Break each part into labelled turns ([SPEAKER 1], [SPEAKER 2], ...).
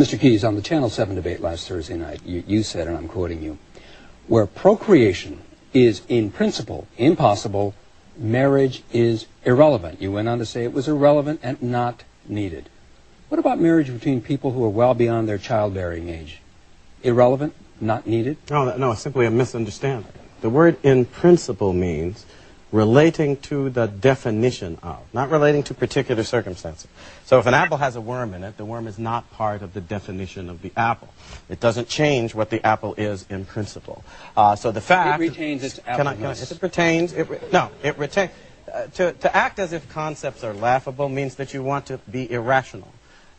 [SPEAKER 1] Mr. Keyes, on the Channel 7 debate last Thursday night, you said, and I'm quoting you, where procreation is in principle impossible, marriage is irrelevant. You went on to say it was irrelevant and not needed. What about marriage between people who are well beyond their childbearing age? Irrelevant, not needed?
[SPEAKER 2] No, it's simply a misunderstanding. The word in principle means relating to the definition of, not relating to particular circumstances. So if an apple has a worm in it, the worm is not part of the definition of the apple. It doesn't change what the apple is in principle. So the fact...
[SPEAKER 1] It retains its appleness.
[SPEAKER 2] If it retains... it retains... To act as if concepts are laughable means that you want to be irrational.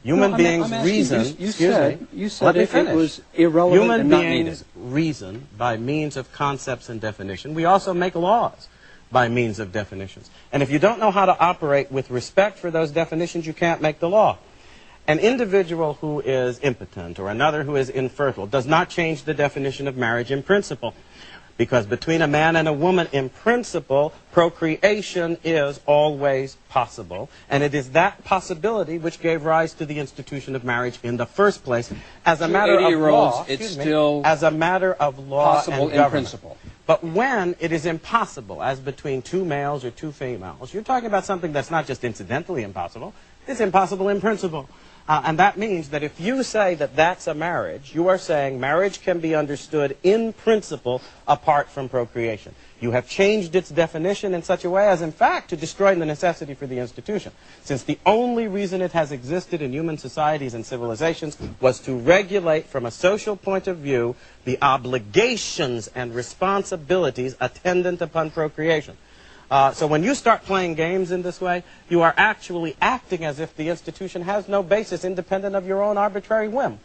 [SPEAKER 2] Human beings reason...
[SPEAKER 1] You said it was irrelevant and not needed.
[SPEAKER 2] Human beings reason by means of concepts and definition. We also make laws by means of definitions. And if you don't know how to operate with respect for those definitions, you can't make the law. An individual who is impotent or another who is infertile does not change the definition of marriage in principle. Because between a man and a woman, in principle, procreation is always possible. And it is that possibility which gave rise to the institution of marriage in the first place. As a matter of law, as a matter of law
[SPEAKER 1] possible in principle.
[SPEAKER 2] But when it is impossible, as between two males or two females, you're talking about something that's not just incidentally impossible, it's impossible in principle. And that means that if you say that that's a marriage, you are saying marriage can be understood in principle apart from procreation. You have changed its definition in such a way as, in fact, to destroy the necessity for the institution. Since the only reason it has existed in human societies and civilizations was to regulate, from a social point of view, the obligations and responsibilities attendant upon procreation. So when you start playing games in this way, you are actually acting as if the institution has no basis independent of your own arbitrary whim.